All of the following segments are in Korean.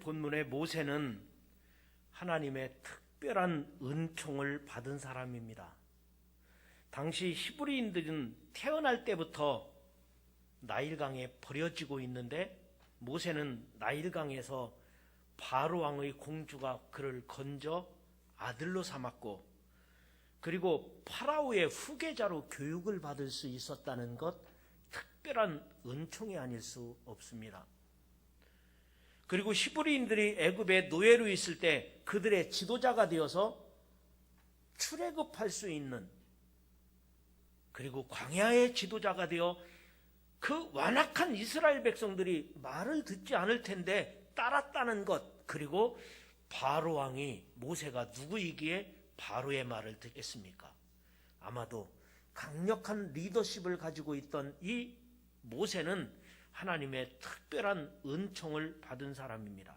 본문의 모세는 하나님의 특별한 은총을 받은 사람입니다. 당시 히브리인들은 태어날 때부터 나일강에 버려지고 있는데 모세는 나일강에서 바로 왕의 공주가 그를 건져 아들로 삼았고, 그리고 파라오의 후계자로 교육을 받을 수 있었다는 것, 특별한 은총이 아닐 수 없습니다. 그리고 히브리인들이 애굽에 노예로 있을 때 그들의 지도자가 되어서 출애굽할 수 있는, 그리고 광야의 지도자가 되어 그 완악한 이스라엘 백성들이 말을 듣지 않을 텐데 따랐다는 것, 그리고 바로 왕이 모세가 누구이기에 바로의 말을 듣겠습니까? 아마도 강력한 리더십을 가지고 있던 이 모세는 하나님의 특별한 은총을 받은 사람입니다.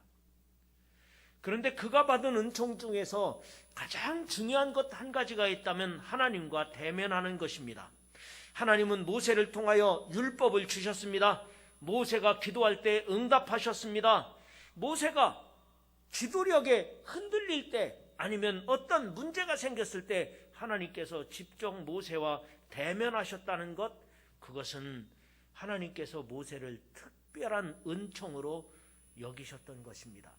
그런데 그가 받은 은총 중에서 가장 중요한 것 한 가지가 있다면 하나님과 대면하는 것입니다. 하나님은 모세를 통하여 율법을 주셨습니다. 모세가 기도할 때 응답하셨습니다. 모세가 기도력에 흔들릴 때, 아니면 어떤 문제가 생겼을 때 하나님께서 직접 모세와 대면하셨다는 것, 그것은 하나님께서 모세를 특별한 은총으로 여기셨던 것입니다.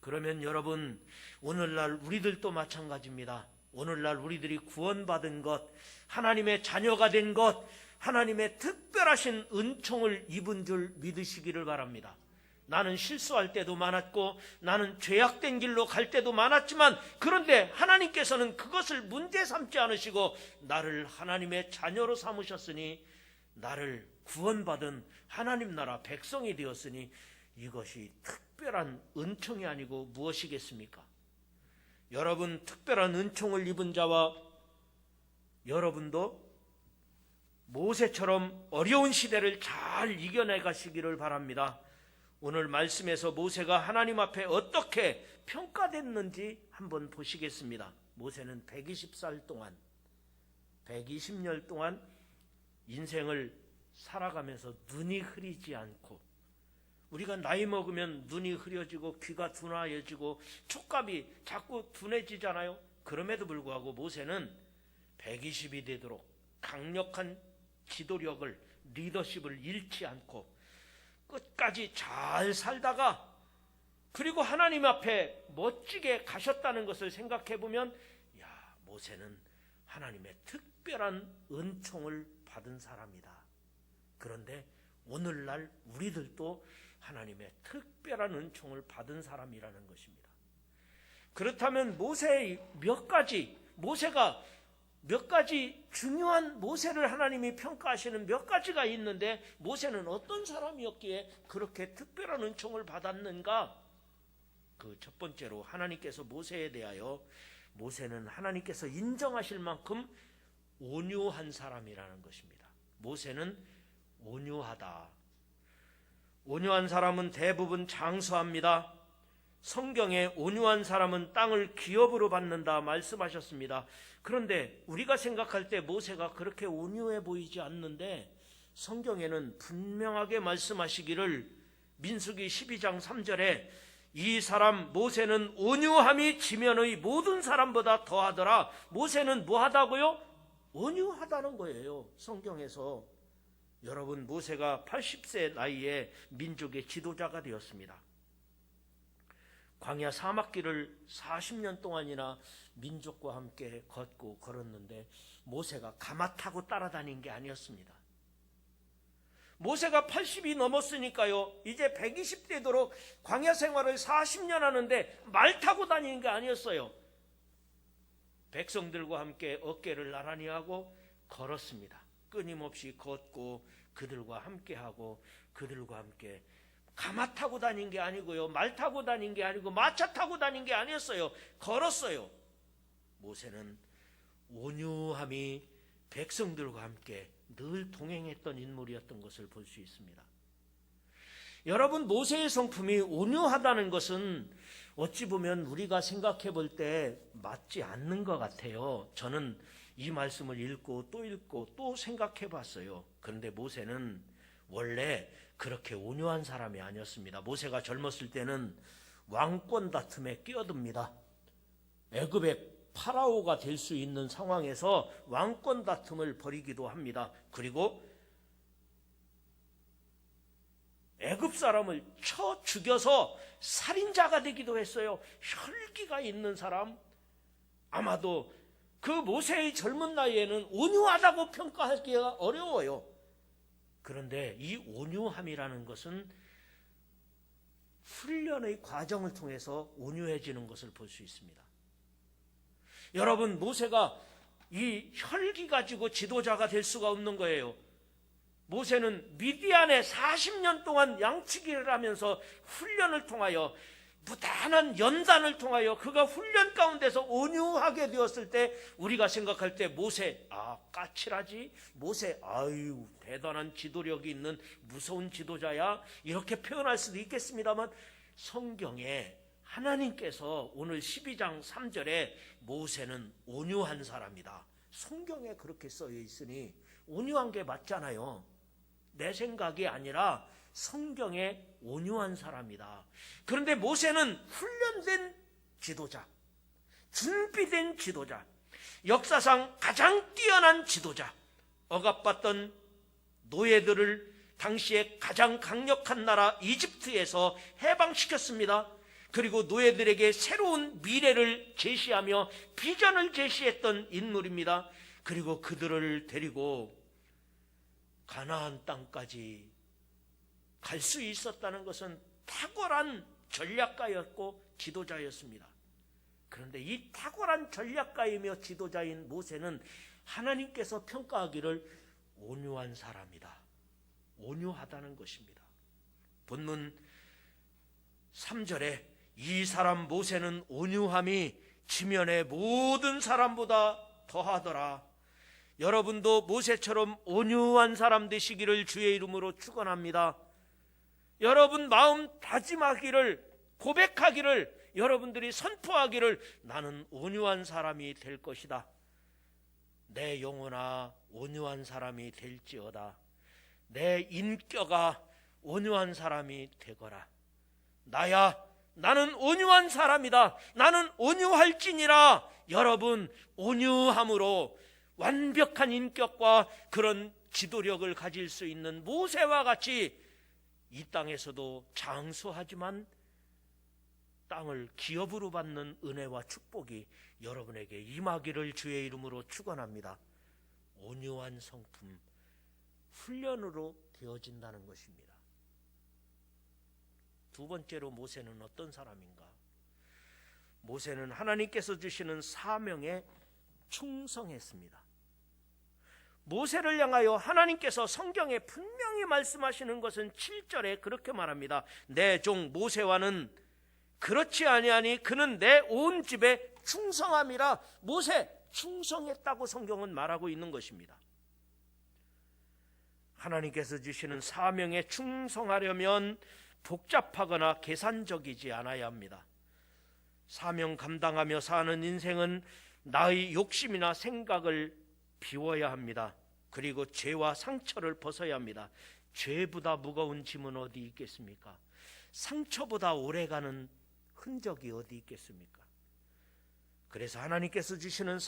그러면 여러분, 오늘날 우리들도 마찬가지입니다. 오늘날 우리들이 구원받은 것, 하나님의 자녀가 된 것, 하나님의 특별하신 은총을 입은 줄 믿으시기를 바랍니다. 나는 실수할 때도 많았고, 나는 죄악된 길로 갈 때도 많았지만, 그런데 하나님께서는 그것을 문제 삼지 않으시고 나를 하나님의 자녀로 삼으셨으니, 나를 구원받은 하나님 나라 백성이 되었으니, 이것이 특별한 은총이 아니고 무엇이겠습니까? 여러분, 특별한 은총을 입은 자와 여러분도 모세처럼 어려운 시대를 잘 이겨내 가시기를 바랍니다. 오늘 말씀에서 모세가 하나님 앞에 어떻게 평가됐는지 한번 보시겠습니다. 모세는 120살 동안, 120년 동안 인생을 살아가면서 눈이 흐리지 않고, 우리가 나이 먹으면 눈이 흐려지고 귀가 둔하여지고 촉감이 자꾸 둔해지잖아요. 그럼에도 불구하고 모세는 120이 되도록 강력한 지도력을, 리더십을 잃지 않고 끝까지 잘 살다가, 그리고 하나님 앞에 멋지게 가셨다는 것을 생각해 보면, 모세는 하나님의 특별한 은총을 받은 사람이다. 그런데 오늘날 우리들도 하나님의 특별한 은총을 받은 사람이라는 것입니다. 그렇다면 모세가 몇 가지 중요한, 모세를 하나님이 평가하시는 몇 가지가 있는데, 모세는 어떤 사람이었기에 그렇게 특별한 은총을 받았는가? 그 첫 번째로, 하나님께서 모세에 대하여, 모세는 하나님께서 인정하실 만큼 온유한 사람이라는 것입니다. 모세는 온유하다. 온유한 사람은 대부분 장수합니다. 성경에 온유한 사람은 땅을 기업으로 받는다 말씀하셨습니다. 그런데 우리가 생각할 때 모세가 그렇게 온유해 보이지 않는데, 성경에는 분명하게 말씀하시기를, 민수기 12장 3절에 이 사람 모세는 온유함이 지면의 모든 사람보다 더하더라. 모세는 뭐하다고요? 온유하다는 거예요, 성경에서. 여러분, 모세가 80세 나이에 민족의 지도자가 되었습니다. 광야 사막길을 40년 동안이나 민족과 함께 걷고 걸었는데, 모세가 가마 타고 따라다닌 게 아니었습니다. 모세가 80이 넘었으니까요, 이제 120 되도록 광야 생활을 40년 하는데 말 타고 다니는 게 아니었어요. 백성들과 함께 어깨를 나란히 하고 걸었습니다. 끊임없이 걷고 그들과 함께하고, 그들과 함께 가마 타고 다닌 게 아니고요, 말 타고 다닌 게 아니고, 마차 타고 다닌 게 아니었어요. 걸었어요. 모세는 온유함이 백성들과 함께 늘 동행했던 인물이었던 것을 볼 수 있습니다. 여러분, 모세의 성품이 온유하다는 것은 어찌 보면 우리가 생각해 볼 때 맞지 않는 것 같아요. 저는 이 말씀을 읽고 또 생각해 봤어요. 그런데 모세는 원래 그렇게 온유한 사람이 아니었습니다. 모세가 젊었을 때는 왕권 다툼에 끼어듭니다. 애굽의 파라오가 될 수 있는 상황에서 왕권 다툼을 벌이기도 합니다. 그리고 애굽 사람을 쳐 죽여서 살인자가 되기도 했어요. 혈기가 있는 사람, 아마도 그 모세의 젊은 나이에는 온유하다고 평가하기가 어려워요. 그런데 이 온유함이라는 것은 훈련의 과정을 통해서 온유해지는 것을 볼 수 있습니다. 여러분, 모세가 이 혈기 가지고 지도자가 될 수가 없는 거예요. 모세는 미디안에 40년 동안 양치기를 하면서 훈련을 통하여, 무단한 연단을 통하여 그가 훈련 가운데서 온유하게 되었을 때 우리가 생각할 때 모세, 까칠하지? 모세, 아유 대단한 지도력이 있는 무서운 지도자야, 이렇게 표현할 수도 있겠습니다만, 성경에 하나님께서 오늘 12장 3절에 모세는 온유한 사람이다, 성경에 그렇게 써여 있으니 온유한 게 맞잖아요. 내 생각이 아니라 성경에 온유한 사람이다. 그런데 모세는 훈련된 지도자, 준비된 지도자, 역사상 가장 뛰어난 지도자, 억압받던 노예들을 당시에 가장 강력한 나라 이집트에서 해방시켰습니다. 그리고 노예들에게 새로운 미래를 제시하며 비전을 제시했던 인물입니다. 그리고 그들을 데리고 가나안 땅까지 갈 수 있었다는 것은 탁월한 전략가였고 지도자였습니다. 그런데 이 탁월한 전략가이며 지도자인 모세는 하나님께서 평가하기를 온유한 사람이다, 온유하다는 것입니다. 본문 3절에 이 사람 모세는 온유함이 지면의 모든 사람보다 더하더라. 여러분도 모세처럼 온유한 사람 되시기를 주의 이름으로 축원합니다. 여러분 마음 다짐하기를, 고백하기를, 여러분들이 선포하기를, 나는 온유한 사람이 될 것이다. 내 영혼아 온유한 사람이 될지어다. 내 인격아 온유한 사람이 되거라. 나야, 나는 온유한 사람이다. 나는 온유할지니라. 여러분, 온유함으로 완벽한 인격과 그런 지도력을 가질 수 있는 모세와 같이 이 땅에서도 장수하지만 땅을 기업으로 받는 은혜와 축복이 여러분에게 임하기를 주의 이름으로 축원합니다. 온유한 성품, 훈련으로 되어진다는 것입니다. 두 번째로 모세는 어떤 사람인가? 모세는 하나님께서 주시는 사명에 충성했습니다. 모세를 향하여 하나님께서 성경에 분명히 말씀하시는 것은 7절에 그렇게 말합니다. 내 종 모세와는 그렇지 아니하니 그는 내 온 집에 충성함이라. 모세 충성했다고 성경은 말하고 있는 것입니다. 하나님께서 주시는 사명에 충성하려면 복잡하거나 계산적이지 않아야 합니다. 사명 감당하며 사는 인생은 나의 욕심이나 생각을 비워야 합니다. 그리고 죄와 상처를 벗어야 합니다. 죄보다 무거운 짐은 어디 있겠습니까? 상처보다 오래가는 흔적이 어디 있겠습니까? 그래서 하나님께서 주시는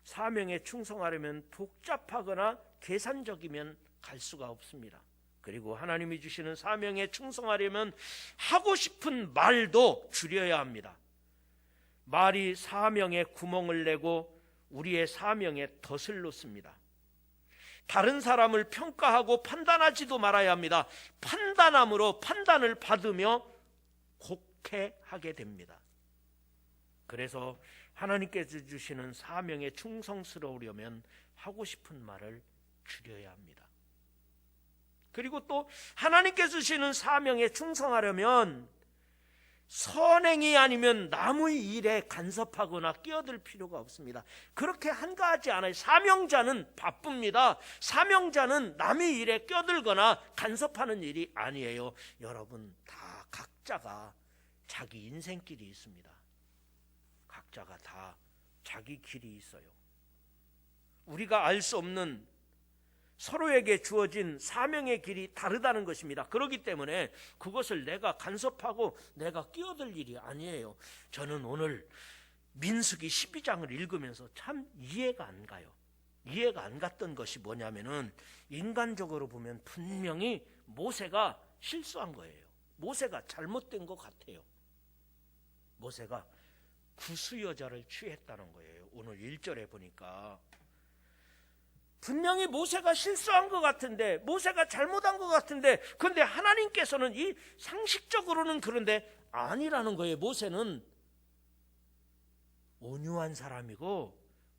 사명에 충성하려면 복잡하거나 계산적이면 갈 수가 없습니다. 그리고 하나님이 주시는 사명에 충성하려면 하고 싶은 말도 줄여야 합니다. 말이 사명에 구멍을 내고 우리의 사명에 덫을 놓습니다. 다른 사람을 평가하고 판단하지도 말아야 합니다. 판단함으로 판단을 받으며 곡해하게 됩니다. 그래서 하나님께서 주시는 사명에 충성스러우려면 하고 싶은 말을 줄여야 합니다. 그리고 또 하나님께서 주시는 사명에 충성하려면 선행이 아니면 남의 일에 간섭하거나 끼어들 필요가 없습니다. 그렇게 한가하지 않아요. 사명자는 바쁩니다. 사명자는 남의 일에 끼어들거나 간섭하는 일이 아니에요. 여러분 다 각자가 자기 인생길이 있습니다. 각자가 다 자기 길이 있어요. 우리가 알 수 없는 서로에게 주어진 사명의 길이 다르다는 것입니다. 그렇기 때문에 그것을 내가 간섭하고 내가 끼어들 일이 아니에요. 저는 오늘 민수기 12장을 읽으면서 참 이해가 안 가요. 이해가 안 갔던 것이 뭐냐면은 인간적으로 보면 분명히 모세가 실수한 거예요. 모세가 잘못된 것 같아요. 모세가 구수 여자를 취했다는 거예요. 오늘 1절에 보니까 분명히 모세가 실수한 것 같은데, 모세가 잘못한 것 같은데, 그런데 하나님께서는 이 상식적으로는 그런데 아니라는 거예요. 모세는 온유한 사람이고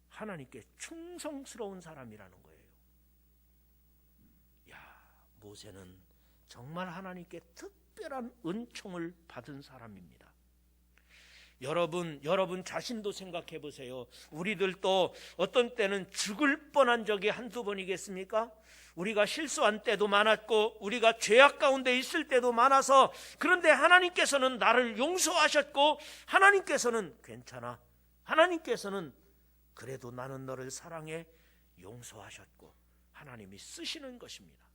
하나님께 충성스러운 사람이라는 거예요. 야, 모세는 정말 하나님께 특별한 은총을 받은 사람입니다. 여러분 자신도 생각해 보세요. 우리들도 어떤 때는 죽을 뻔한 적이 한두 번이겠습니까? 우리가 실수한 때도 많았고 우리가 죄악 가운데 있을 때도 많아서, 그런데 하나님께서는 나를 용서하셨고 하나님께서는 괜찮아, 하나님께서는 그래도 나는 너를 사랑해 용서하셨고 하나님이 쓰시는 것입니다.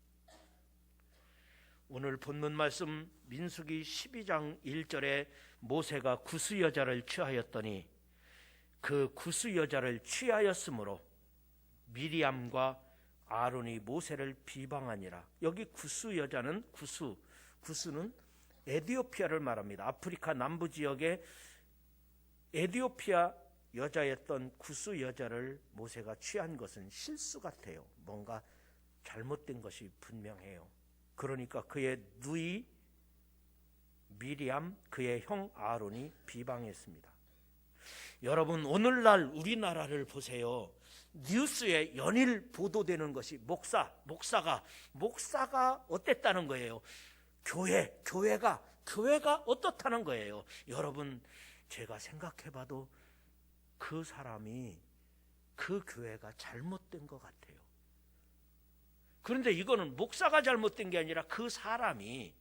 오늘 본문 말씀 민수기 12장 1절에 모세가 구수 여자를 취하였더니 그 구수 여자를 취하였으므로 미리암과 아론이 모세를 비방하니라. 여기 구수 여자는 구수는 에디오피아를 말합니다. 아프리카 남부 지역의 에디오피아 여자였던 구수 여자를 모세가 취한 것은 실수 같아요. 뭔가 잘못된 것이 분명해요. 그러니까 그의 누이 미리암, 그의 형 아론이 비방했습니다. 여러분, 오늘날 우리나라를 보세요. 뉴스에 연일 보도되는 것이 목사가 어땠다는 거예요. 교회가 어떻다는 거예요. 여러분, 제가 생각해봐도 그 사람이, 그 교회가 잘못된 것 같아요. 그런데 이거는 목사가 잘못된 게 아니라 그 사람이,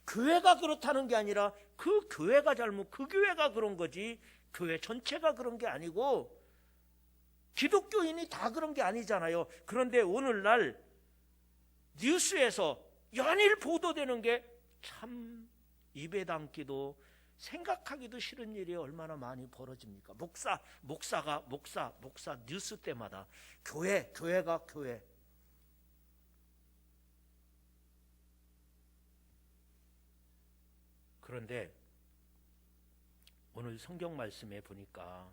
교회가 그렇다는 게 아니라 그 교회가 그 교회가 그런 거지, 교회 전체가 그런 게 아니고 기독교인이 다 그런 게 아니잖아요. 그런데 오늘날 뉴스에서 연일 보도되는 게 참 입에 담기도 생각하기도 싫은 일이 얼마나 많이 벌어집니까? 목사 뉴스 때마다 교회가 교회. 그런데 오늘 성경 말씀에 보니까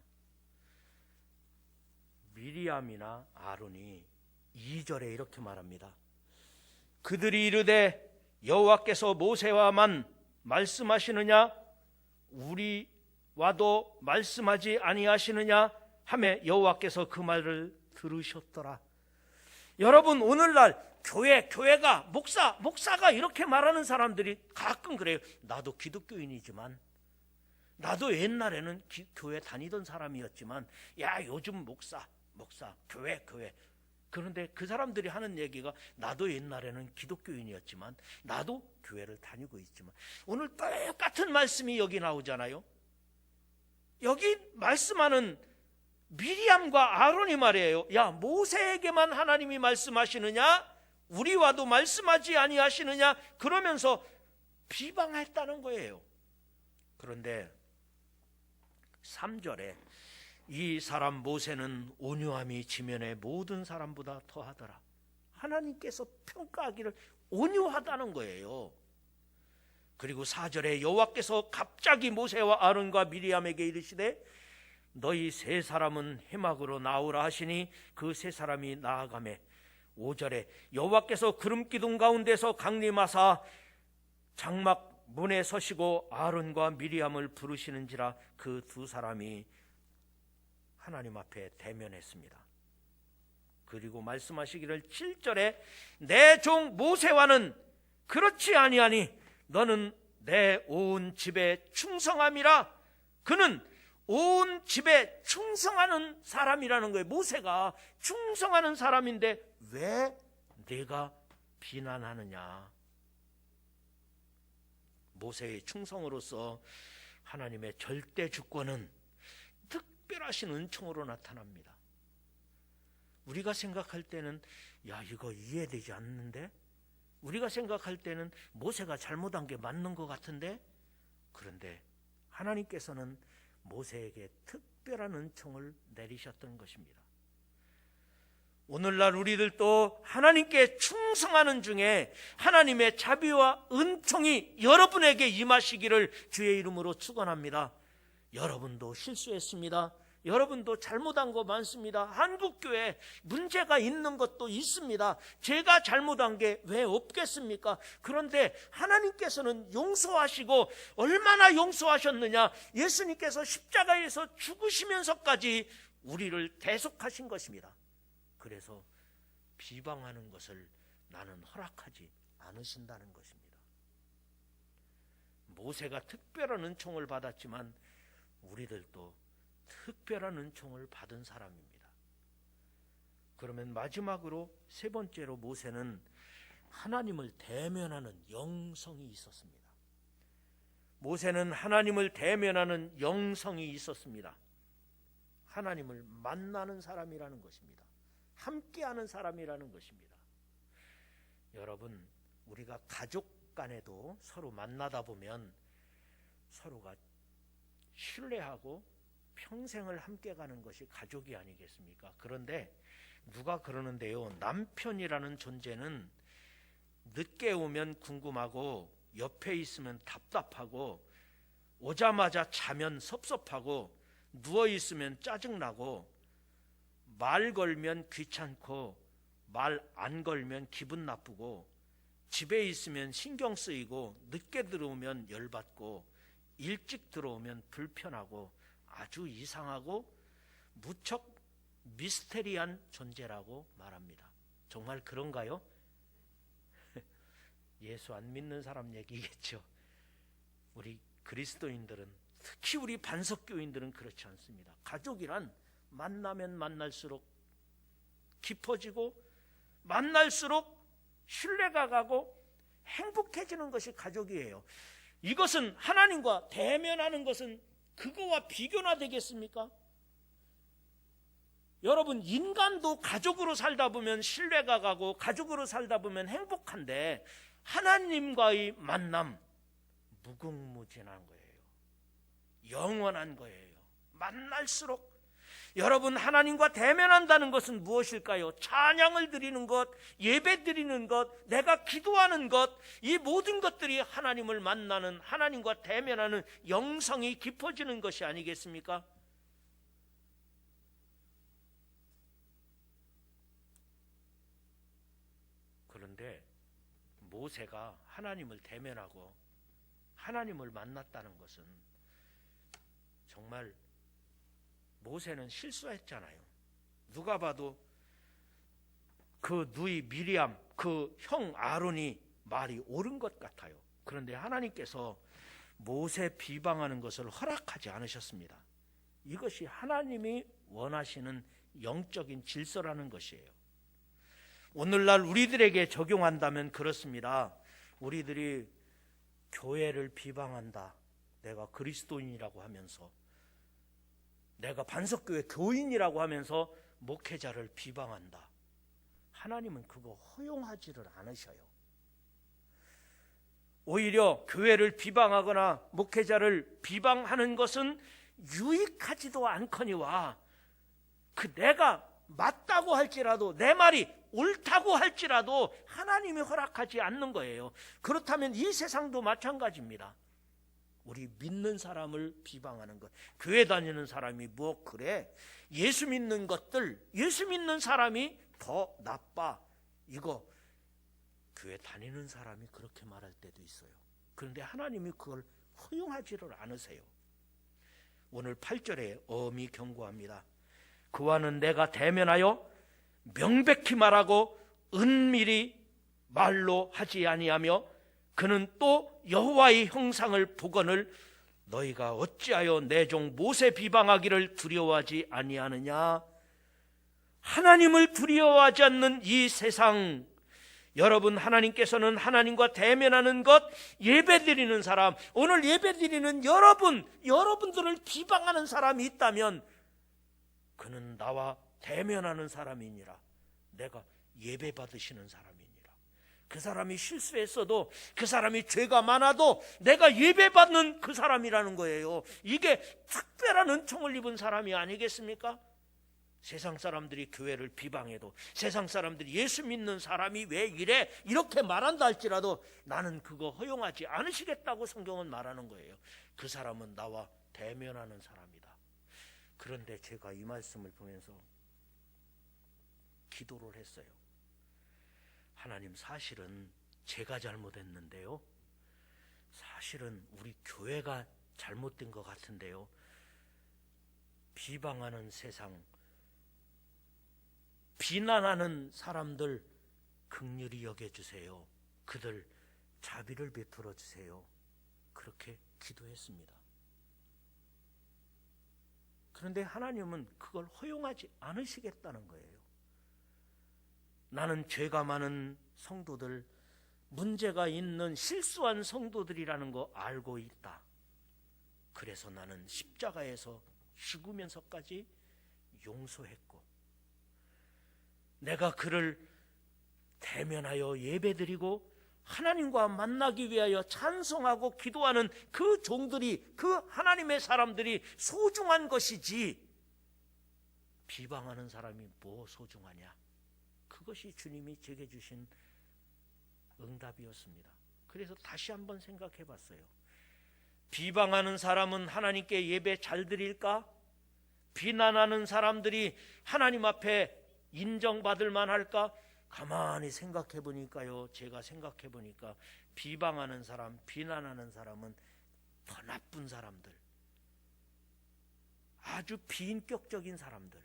미리암이나 아론이 2절에 이렇게 말합니다. 그들이 이르되 여호와께서 모세와만 말씀하시느냐 우리와도 말씀하지 아니하시느냐 하매 여호와께서 그 말을 들으셨더라. 여러분, 오늘날 교회가 목사가 이렇게 말하는 사람들이 가끔 그래요. 나도 기독교인이지만, 나도 옛날에는 교회 다니던 사람이었지만, 야, 요즘 목사 교회. 그런데 그 사람들이 하는 얘기가, 나도 옛날에는 기독교인이었지만 나도 교회를 다니고 있지만, 오늘 똑같은 말씀이 여기 나오잖아요. 여기 말씀하는 미리암과 아론이 말이에요. 야, 모세에게만 하나님이 말씀하시느냐 우리와도 말씀하지 아니하시느냐, 그러면서 비방했다는 거예요. 그런데 3절에 이 사람 모세는 온유함이 지면의 모든 사람보다 더하더라. 하나님께서 평가하기를 온유하다는 거예요. 그리고 4절에 여호와께서 갑자기 모세와 아론과 미리암에게 이르시되 너희 세 사람은 회막으로 나오라 하시니 그 세 사람이 나아가매 5절에 여호와께서 구름 기둥 가운데서 강림하사 장막 문에 서시고 아론과 미리암을 부르시는지라 그 두 사람이 하나님 앞에 대면했습니다. 그리고 말씀하시기를 7절에 내 종 모세와는 그렇지 아니하니 너는 내 온 집에 충성함이라. 그는 온 집에 충성하는 사람이라는 거예요. 모세가 충성하는 사람인데 왜 네가 비난하느냐. 모세의 충성으로서 하나님의 절대 주권은 특별하신 은총으로 나타납니다. 우리가 생각할 때는 야, 이거 이해되지 않는데? 우리가 생각할 때는 모세가 잘못한 게 맞는 것 같은데? 그런데 하나님께서는 모세에게 특별한 은총을 내리셨던 것입니다. 오늘날 우리들도 하나님께 충성하는 중에 하나님의 자비와 은총이 여러분에게 임하시기를 주의 이름으로 축원합니다. 여러분도 실수했습니다. 여러분도 잘못한 거 많습니다. 한국교회 문제가 있는 것도 있습니다. 제가 잘못한 게 왜 없겠습니까? 그런데 하나님께서는 용서하시고 얼마나 용서하셨느냐? 예수님께서 십자가에서 죽으시면서까지 우리를 대속하신 것입니다. 그래서 비방하는 것을 나는 허락하지 않으신다는 것입니다. 모세가 특별한 은총을 받았지만 우리들도 특별한 은총을 받은 사람입니다. 그러면 마지막으로 세 번째로 모세는 하나님을 대면하는 영성이 있었습니다. 모세는 하나님을 대면하는 영성이 있었습니다. 하나님을 만나는 사람이라는 것입니다. 함께하는 사람이라는 것입니다. 여러분, 우리가 가족 간에도 서로 만나다 보면 서로가 신뢰하고 평생을 함께 가는 것이 가족이 아니겠습니까? 그런데 누가 그러는데요, 남편이라는 존재는 늦게 오면 궁금하고 옆에 있으면 답답하고 오자마자 자면 섭섭하고 누워있으면 짜증나고 말 걸면 귀찮고 말 안 걸면 기분 나쁘고 집에 있으면 신경 쓰이고 늦게 들어오면 열받고 일찍 들어오면 불편하고 아주 이상하고 무척 미스테리한 존재라고 말합니다. 정말 그런가요? 예수 안 믿는 사람 얘기겠죠. 우리 그리스도인들은, 특히 우리 반석교인들은 그렇지 않습니다. 가족이란 만나면 만날수록 깊어지고 만날수록 신뢰가 가고 행복해지는 것이 가족이에요. 이것은 하나님과 대면하는 것은 그거와 비교나 되겠습니까? 여러분, 인간도 가족으로 살다 보면 신뢰가 가고 가족으로 살다 보면 행복한데 하나님과의 만남 무궁무진한 거예요. 영원한 거예요. 만날수록. 여러분, 하나님과 대면한다는 것은 무엇일까요? 찬양을 드리는 것, 예배 드리는 것, 내가 기도하는 것, 이 모든 것들이 하나님을 만나는, 하나님과 대면하는 영성이 깊어지는 것이 아니겠습니까? 그런데 모세가 하나님을 대면하고 하나님을 만났다는 것은 정말 모세는 실수했잖아요. 누가 봐도 그 누이 미리암, 그 형 아론이 말이 옳은 것 같아요. 그런데 하나님께서 모세 비방하는 것을 허락하지 않으셨습니다. 이것이 하나님이 원하시는 영적인 질서라는 것이에요. 오늘날 우리들에게 적용한다면 그렇습니다. 우리들이 교회를 비방한다. 내가 그리스도인이라고 하면서, 내가 반석교회 교인이라고 하면서 목회자를 비방한다. 하나님은 그거 허용하지를 않으셔요. 오히려 교회를 비방하거나 목회자를 비방하는 것은 유익하지도 않거니와 그 내가 맞다고 할지라도, 내 말이 옳다고 할지라도 하나님이 허락하지 않는 거예요. 그렇다면 이 세상도 마찬가지입니다. 우리 믿는 사람을 비방하는 것. 교회 다니는 사람이 뭐 그래? 예수 믿는 것들, 예수 믿는 사람이 더 나빠. 이거 교회 다니는 사람이 그렇게 말할 때도 있어요. 그런데 하나님이 그걸 허용하지를 않으세요. 오늘 8절에 엄히 경고합니다. 그와는 내가 대면하여 명백히 말하고 은밀히 말로 하지 아니하며 그는 또 여호와의 형상을 보거늘 너희가 어찌하여 내 종 모세 비방하기를 두려워하지 아니하느냐. 하나님을 두려워하지 않는 이 세상, 여러분, 하나님께서는 하나님과 대면하는 것, 예배드리는 사람, 오늘 예배드리는 여러분들을 비방하는 사람이 있다면 그는 나와 대면하는 사람이니라. 내가 예배 받으시는 사람이니라. 그 사람이 실수했어도, 그 사람이 죄가 많아도 내가 예배 받는 그 사람이라는 거예요. 이게 특별한 은총을 입은 사람이 아니겠습니까? 세상 사람들이 교회를 비방해도, 세상 사람들이 예수 믿는 사람이 왜 이래 이렇게 말한다 할지라도 나는 그거 허용하지 않으시겠다고 성경은 말하는 거예요. 그 사람은 나와 대면하는 사람이다. 그런데 제가 이 말씀을 보면서 기도를 했어요. 하나님, 사실은 제가 잘못했는데요, 사실은 우리 교회가 잘못된 것 같은데요, 비방하는 세상, 비난하는 사람들 긍휼히 여겨주세요. 그들 자비를 베풀어 주세요. 그렇게 기도했습니다. 그런데 하나님은 그걸 허용하지 않으시겠다는 거예요. 나는 죄가 많은 성도들, 문제가 있는 실수한 성도들이라는 거 알고 있다. 그래서 나는 십자가에서 죽으면서까지 용서했고, 내가 그를 대면하여 예배드리고 하나님과 만나기 위하여 찬송하고 기도하는 그 종들이, 그 하나님의 사람들이 소중한 것이지, 비방하는 사람이 뭐 소중하냐. 그것이 주님이 제게 주신 응답이었습니다. 그래서 다시 한번 생각해 봤어요. 비방하는 사람은 하나님께 예배 잘 드릴까? 비난하는 사람들이 하나님 앞에 인정받을 만할까? 가만히 생각해 보니까요, 제가 생각해 보니까 비방하는 사람, 비난하는 사람은 더 나쁜 사람들, 아주 비인격적인 사람들,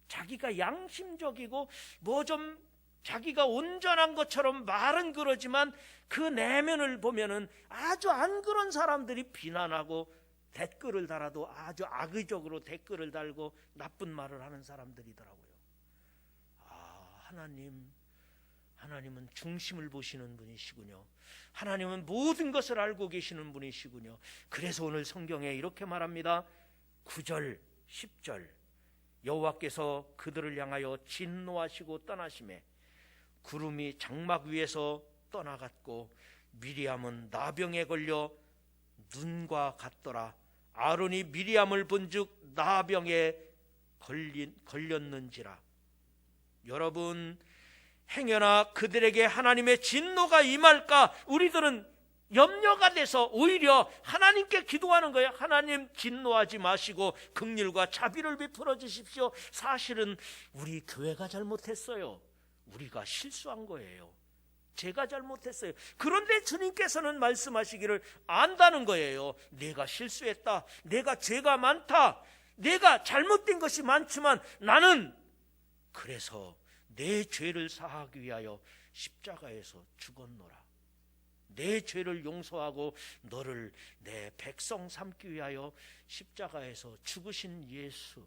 자기가 양심적이고 뭐 좀 자기가 온전한 것처럼 말은 그러지만 그 내면을 보면은 아주 안 그런 사람들이 비난하고 댓글을 달아도 아주 악의적으로 댓글을 달고 나쁜 말을 하는 사람들이더라고요. 하나님은 중심을 보시는 분이시군요. 하나님은 모든 것을 알고 계시는 분이시군요. 그래서 오늘 성경에 이렇게 말합니다. 9절, 10절. 여호와께서 그들을 향하여 진노하시고 떠나시매 구름이 장막 위에서 떠나갔고 미리암은 나병에 걸려 눈과 같더라. 아론이 미리암을 본즉 나병에 걸렸는지라. 여러분, 행여나 그들에게 하나님의 진노가 임할까 우리들은 염려가 돼서 오히려 하나님께 기도하는 거예요. 하나님, 진노하지 마시고 긍휼과 자비를 베풀어 주십시오. 사실은 우리 교회가 잘못했어요. 우리가 실수한 거예요. 제가 잘못했어요. 그런데 주님께서는 말씀하시기를 안다는 거예요. 내가 실수했다, 내가 죄가 많다, 내가 잘못된 것이 많지만 나는 그래서 내 죄를 사하기 위하여 십자가에서 죽었노라. 내 죄를 용서하고 너를 내 백성 삼기 위하여 십자가에서 죽으신 예수,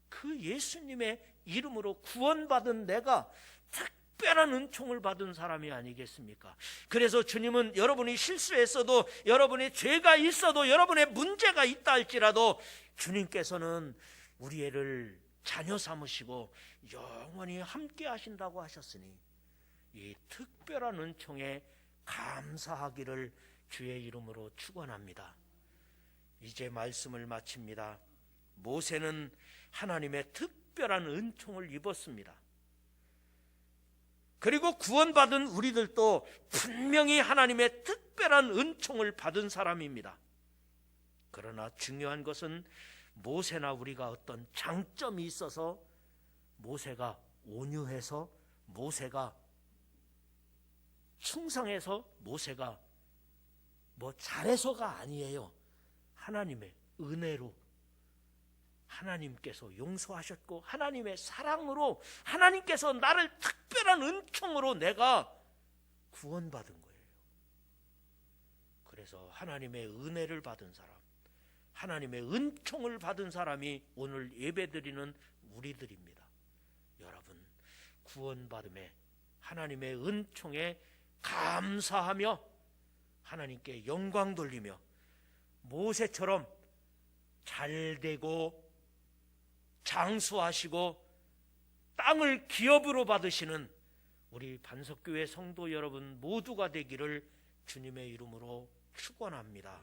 그 예수님의 이름으로 구원받은 내가 특별한 은총을 받은 사람이 아니겠습니까? 그래서 주님은 여러분이 실수했어도, 여러분의 죄가 있어도, 여러분의 문제가 있다 할지라도 주님께서는 우리 애를 자녀 삼으시고 영원히 함께 하신다고 하셨으니 이 특별한 은총에 감사하기를 주의 이름으로 축원합니다. 이제 말씀을 마칩니다. 모세는 하나님의 특별한 은총을 입었습니다. 그리고 구원받은 우리들도 분명히 하나님의 특별한 은총을 받은 사람입니다. 그러나 중요한 것은 모세나 우리가 어떤 장점이 있어서, 모세가 온유해서, 모세가 충성해서, 모세가 뭐 잘해서가 아니에요. 하나님의 은혜로 하나님께서 용서하셨고 하나님의 사랑으로 하나님께서 나를 특별한 은총으로 내가 구원받은 거예요. 그래서 하나님의 은혜를 받은 사람, 하나님의 은총을 받은 사람이 오늘 예배드리는 우리들입니다. 여러분, 구원받음에 하나님의 은총에 감사하며 하나님께 영광 돌리며 모세처럼 잘되고 장수하시고 땅을 기업으로 받으시는 우리 반석교회 성도 여러분 모두가 되기를 주님의 이름으로 축원합니다.